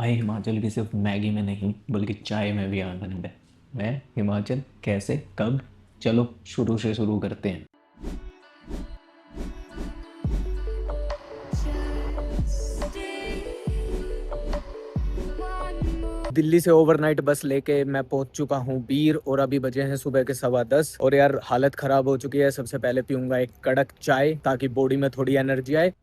भाई हिमाचल की सिर्फ मैगी में नहीं बल्कि चाय में भी आनंद है। मैं हिमाचल कैसे कब, चलो शुरू से शुरू करते हैं। दिल्ली से ओवरनाइट बस लेके मैं पहुंच चुका हूँ बीर, और अभी बजे हैं सुबह के 10:15 और यार हालत खराब हो चुकी है। सबसे पहले पीऊंगा एक कड़क चाय ताकि बॉडी में थोड़ी एनर्जी आए।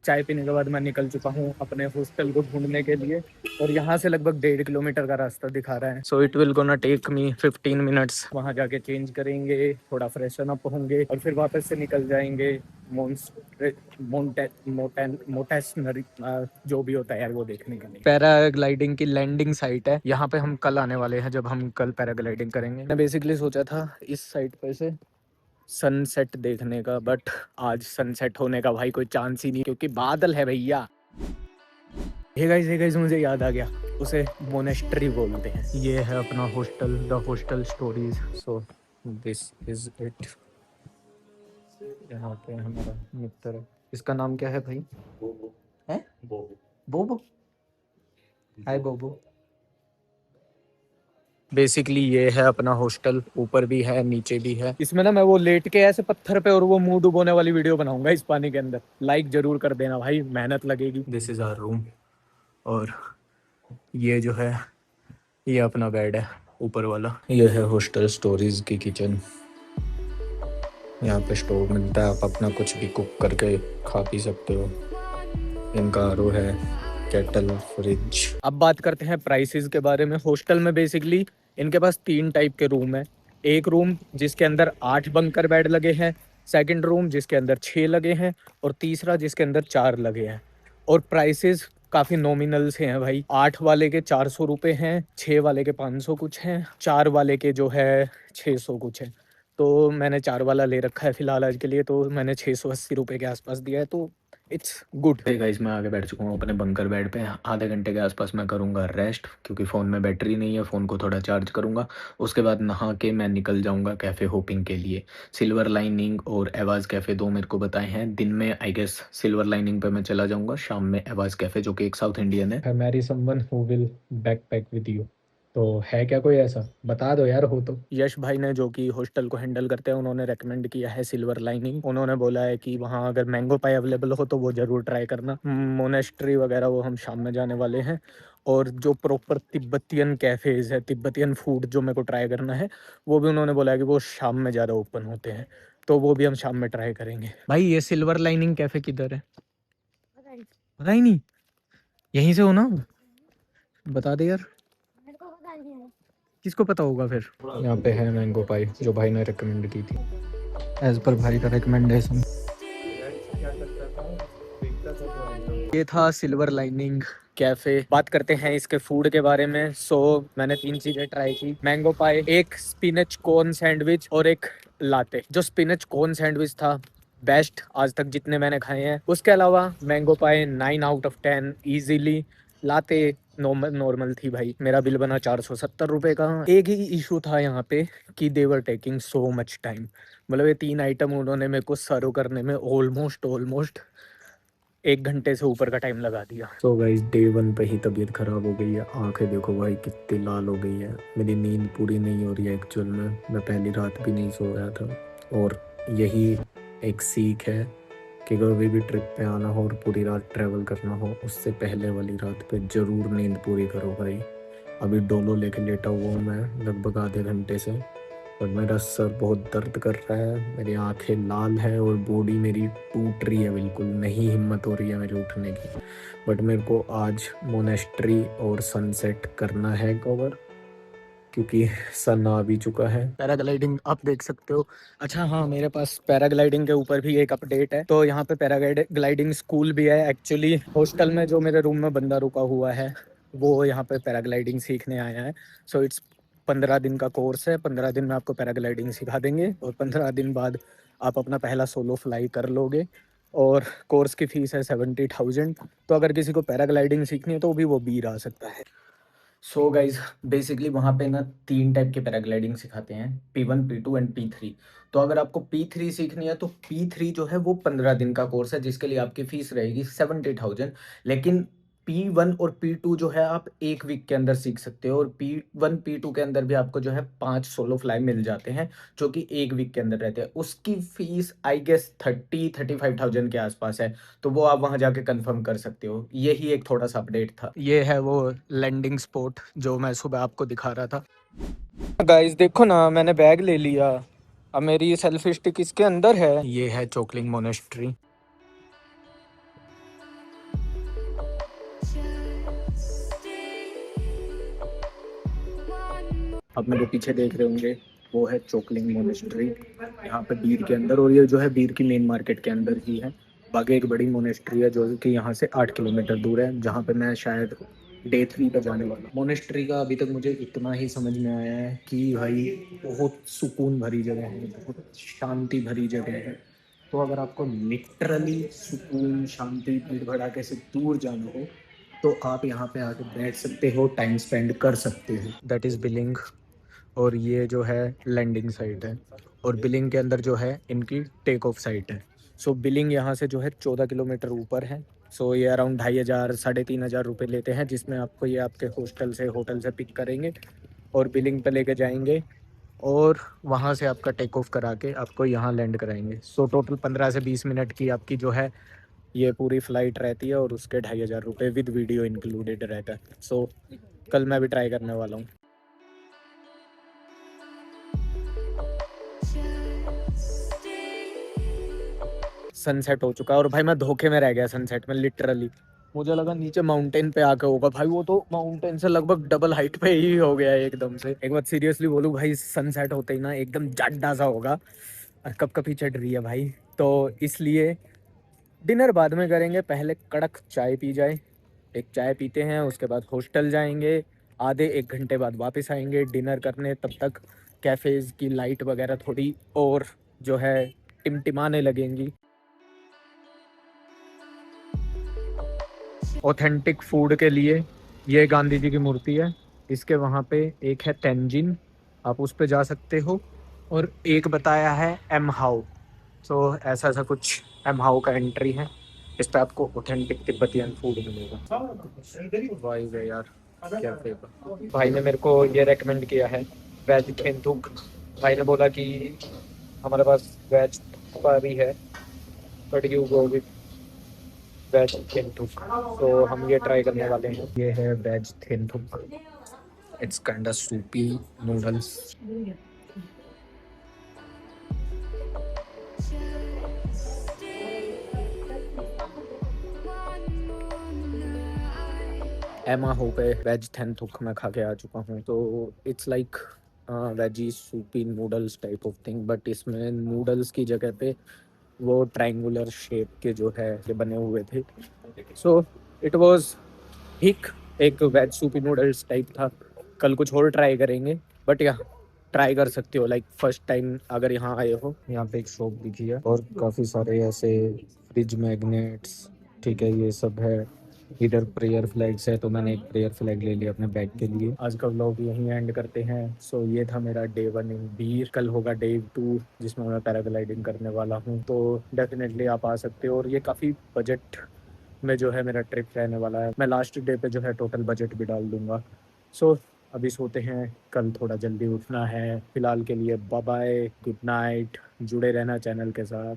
चाय पीने के बाद मैं निकल चुका हूँ अपने हॉस्टल को ढूंढने के लिए, और यहाँ से लगभग 1.5 किलोमीटर का रास्ता दिखा रहा है। So it will gonna take me 15 minutes. वहाँ जाके चेंज करेंगे, थोड़ा फ्रेशन अप होंगे और फिर वापस से निकल जाएंगे मोटेशनरी जो भी होता है यार वो देखने के लिए। पैराग्लाइडिंग की लैंडिंग साइट है यहाँ पे, हम कल आने वाले हैं जब हम कल पैराग्लाइडिंग करेंगे। मैं बेसिकली सोचा था इस साइट पे से सनसेट देखने का, बट आज सनसेट होने का भाई कोई चांस ही नहीं क्योंकि बादल है भैया। हे गाइस मुझे याद आ गया, उसे मोनेस्ट्री बोलते हैं। ये है अपना hostel, the hostel stories. So this is it. यहाँ पे हमारा मित्र है। इसका नाम क्या है भाई? बोबो है। बोबो बोबो। हाय बोबो। बेसिकली ये है अपना हॉस्टल, ऊपर भी है नीचे भी है। इसमें ना मैं वो लेट के ऐसे पत्थर पे और वो मुंह डुबोने वाली वीडियो बनाऊंगा इस पानी के अंदर। लाइक जरूर कर देना भाई, मेहनत लगेगी। दिस इज आवर रूम, और ये जो है ये अपना बेड है ऊपर वाला। ये है हॉस्टल स्टोरीज की किचन। यहाँ पे स्टोव मिलता है, आप अपना कुछ भी कुक करके खा पी सकते हो। इनका आरओ है, केटल, फ्रिज। अब बात करते हैं प्राइसेस के बारे में। हॉस्टल में बेसिकली इनके पास 3 टाइप के रूम है। एक रूम जिसके अंदर 8 बंकर बेड लगे हैं, सेकंड रूम जिसके अंदर 6 लगे हैं, और तीसरा जिसके अंदर 4 लगे हैं। और प्राइसेस काफ़ी नॉमिनल से हैं भाई। 8 वाले के 400 रुपये हैं, 6 वाले के 500 कुछ हैं, 4 वाले के जो है 600 कुछ है। तो मैंने 4 वाला ले रखा है फिलहाल आज के लिए, तो मैंने 680 रुपये के आसपास दिया है, तो इट्स गुड। हे गाइस मैं आगे बैठ चुका हूँ अपने बंकर बेड पे। आधे घंटे के आसपास मैं करूँगा रेस्ट क्योंकि फ़ोन में बैटरी नहीं है, फ़ोन को थोड़ा चार्ज करूँगा। उसके बाद नहा के मैं निकल जाऊँगा कैफ़े होपिंग के लिए। सिल्वर लाइनिंग और एवाज़ कैफ़े दो मेरे को बताए हैं। दिन में आई गेस सिल्वर लाइनिंग पे मैं चला जाऊँगा, शाम में एवाज़ कैफ़े जो कि एक साउथ इंडियन है। Mary someone who will backpack with you. तो है क्या कोई ऐसा, बता दो यार हो तो। यश भाई ने जो कि हॉस्टल को हैंडल करते हैं, उन्होंने रेकमेंड किया है सिल्वर लाइनिंग। उन्होंने बोला है कि वहाँ अगर मैंगो पाई अवेलेबल हो तो वो ज़रूर ट्राई करना। मोनेस्ट्री वगैरह वो हम शाम में जाने वाले हैं। और जो प्रॉपर तिब्बतियन कैफ़ेज़ है, तिब्बतियन फूड जो मेरे को ट्राई करना है, वो भी उन्होंने बोला है कि वो शाम में ज़्यादा ओपन होते हैं, तो वो भी हम शाम में ट्राई करेंगे। भाई ये सिल्वर लाइनिंग कैफ़े किधर है? पता ही नहीं। यहीं से हो ना? बता दे यार। किसको पता होगा फिर। यहाँ पे है मैंगो पाई जो भाई ने रिकमेंड की थी, एज पर भाई का रिकमेंडेशन। ये था सिल्वर लाइनिंग कैफे। बात करते हैं इसके फूड के बारे में। सो मैंने 3 चीजें ट्राई की, मैंगो पाई, एक स्पिनच कोन सैंडविच और एक लाते। जो स्पिनच कोन सैंडविच था बेस्ट आज तक जितने मैंने खाए हैं। उसके अलावा mango pi 9 out of 10 easily. Latte normal थी भाई। मेरा बिल बना 470 रुपये का। एक ही इशू था यहाँ पे कि they were taking so much time. मतलब ये 3 आइटम उन्होंने मेरे को सर्व करने में ऑलमोस्ट 1 घंटे से ऊपर का टाइम लगा दिया। तो गाइस डे 1 पे ही तबीयत खराब हो गई है। आंखें देखो भाई कितनी लाल हो गई है। मेरी नींद पूरी नहीं हो रही है एक्चुअल में। मैं पहली रात भी नहीं सोया था, और यही एक सीख है कि कभी भी ट्रिप पे आना हो और पूरी रात ट्रैवल करना हो, उससे पहले वाली रात पे ज़रूर नींद पूरी करो भाई। अभी डोलो लेके लेटा हुआ हूँ मैं लगभग आधे घंटे से, और मेरा सर बहुत दर्द कर रहा है, मेरी आंखें लाल है और बॉडी मेरी टूट रही है, बिल्कुल नहीं हिम्मत हो रही है मेरी उठने की। बट मेरे को आज मोनेस्ट्री और सनसेट करना है कवर, क्योंकि सन आ भी चुका है। पैराग्लाइडिंग आप देख सकते हो। अच्छा हाँ, मेरे पास पैराग्लाइडिंग के ऊपर भी एक अपडेट है। तो यहाँ पे पैराग्लाइडिंग स्कूल भी है। एक्चुअली हॉस्टल में जो मेरे रूम में बंदा रुका हुआ है वो यहाँ पे पैराग्लाइडिंग सीखने आया है। सो इट्स 15 दिन का कोर्स है। 15 दिन में आपको पैराग्लाइडिंग सिखा देंगे, और 15 दिन बाद आप अपना पहला सोलो फ्लाई कर लोगे। और कोर्स की फ़ीस है 70,000। तो अगर किसी को पैराग्लाइडिंग सीखनी है तो भी वो बीर आ सकता है। सो गाइज बेसिकली वहाँ पे ना 3 टाइप के पैराग्लाइडिंग सिखाते हैं, P1, P2 एंड P3। तो अगर आपको P3 सीखनी है तो P3 जो है वो 15 दिन का कोर्स है जिसके लिए आपकी फ़ीस रहेगी 70,000। लेकिन P1 और P2 जो है आप 1 वीक के अंदर सीख सकते हो, और P1 P2 के अंदर भी आपको जो है 5 सोलो फ्लाई मिल जाते हैं, जो कि 1 वीक के अंदर रहते हैं। उसकी फीस आई गेस 30-35,000 के आसपास है, तो वो आप वहाँ जाके कंफर्म कर सकते हो। यही एक थोड़ा-सा अपडेट था। ये है वो लैंडिंग स्पॉट जो मैं सुबह आपको दिखा रहा था। गाइस देखो ना, मैंने बैग ले लिया। अब मेरी सेल्फी स्टिक इसके अंदर है। ये है चोकलिंग मोनेस्ट्री। अब मेरे पीछे देख रहे होंगे, वो है चोकलिंग मोनेस्ट्री, यहाँ पे बीर के अंदर, और ये जो है बीर की मेन मार्केट के अंदर ही है। बाकी एक बड़ी मोनेस्ट्री है जो कि यहाँ से 8 किलोमीटर दूर है, जहाँ पे मैं शायद डे 3 पर जाने वाला हूँ। मोनेस्ट्री का अभी तक मुझे इतना ही समझ में आया है कि भाई बहुत सुकून भरी जगह है, बहुत शांति भरी जगह है। तो अगर आपको लिटरली सुकून, शांति, भीड़ भड़ाके से दूर जाना हो, तो आप यहाँ पे आके बैठ सकते हो, टाइम स्पेंड कर सकते हो। That is billing. और ये जो है लैंडिंग साइट है, और बिलिंग के अंदर जो है इनकी टेक ऑफ साइट है। सो बिलिंग यहाँ से जो है 14 किलोमीटर ऊपर है। सो ये अराउंड 2,500 3,500 रुपये लेते हैं, जिसमें आपको ये आपके हॉस्टल से होटल से पिक करेंगे और बिलिंग पे लेके जाएंगे, और वहाँ से आपका टेक ऑफ करा के आपको यहाँ लैंड कराएंगे। सो टोटल 15 से 20 मिनट की आपकी जो है ये पूरी फ़्लाइट रहती है, और उसके 2,500 रुपये विद वीडियो इंक्लूडेड रहता है। सो कल मैं भी ट्राई करने वाला हूँ। सनसेट हो चुका है, और भाई मैं धोखे में रह गया सनसेट में लिटरली। मुझे लगा नीचे माउंटेन पे आके होगा, भाई वो तो माउंटेन से लगभग डबल हाइट पे ही हो गया है एकदम से। एक बात सीरियसली बोलूँ भाई, सनसेट होते ही ना एकदम जाड्डा सा होगा, और कपकपी चढ़ रही है भाई। तो इसलिए डिनर बाद में करेंगे, पहले कड़क चाय पी जाए। एक चाय पीते हैं, उसके बाद हॉस्टल जाएंगे, आधे 1 घंटे बाद वापस आएंगे डिनर करने। तब तक कैफ़ेज़ की लाइट वगैरह थोड़ी और जो है टिमटिमाने लगेंगी। ऑथेंटिक फूड के लिए ये गांधी जी की मूर्ति है, इसके वहाँ पे एक है तेंजिन, आप उस पे जा सकते हो, और एक बताया है एम हाउ। सो ऐसा ऐसा कुछ एम हाउ का एंट्री है, इस पे आपको ऑथेंटिक तिब्बतियन फूड मिलेगा। भाई वे यार, क्या फ्लेवर। भाई ने मेरे को ये रेकमेंड किया है वेज थेंथुक। भाई ने बोला कि हमारे पास वेज का भी है, but you go with veg थेंथुक। तो हम ये ट्राई करने वाले हैं। ये है veg थेंथुक, it's kind of Supi noodles. एमा हो पे वेज थेंथुक मैं खा के आ चुका हूँ। तो it's like veggie Supi noodles type of thing, but इसमें नूडल्स की जगह पे वो ट्रायंगुलर शेप के जो है ये बने हुए थे। सो इट वाज ठीक, एक वेज सूपी नूडल्स टाइप था। कल कुछ और ट्राई करेंगे, बट या ट्राई कर सकते हो, लाइक फर्स्ट टाइम अगर यहाँ आए हो। यहाँ पे एक शॉप दिखी है, और काफ़ी सारे ऐसे फ्रिज मैग्नेट्स, ठीक है, ये सब है। इधर प्रेयर फ्लैग्स है, तो मैंने एक प्रेयर फ्लैग ले लिया अपने बैग के लिए। आज का व्लॉग यहीं एंड करते हैं। सो ये था मेरा डे 1 इन बीर। कल होगा डे 2, जिसमें मैं पैराग्लाइडिंग करने वाला हूँ। तो डेफिनेटली आप आ सकते हो, और ये काफ़ी बजट में जो है मेरा ट्रिप रहने वाला है। मैं लास्ट डे पे जो है टोटल बजट भी डाल दूंगा। सो अभी सोते हैं, कल थोड़ा जल्दी उठना है। फिलहाल के लिए बाय बाय, गुड नाइट, जुड़े रहना चैनल के साथ।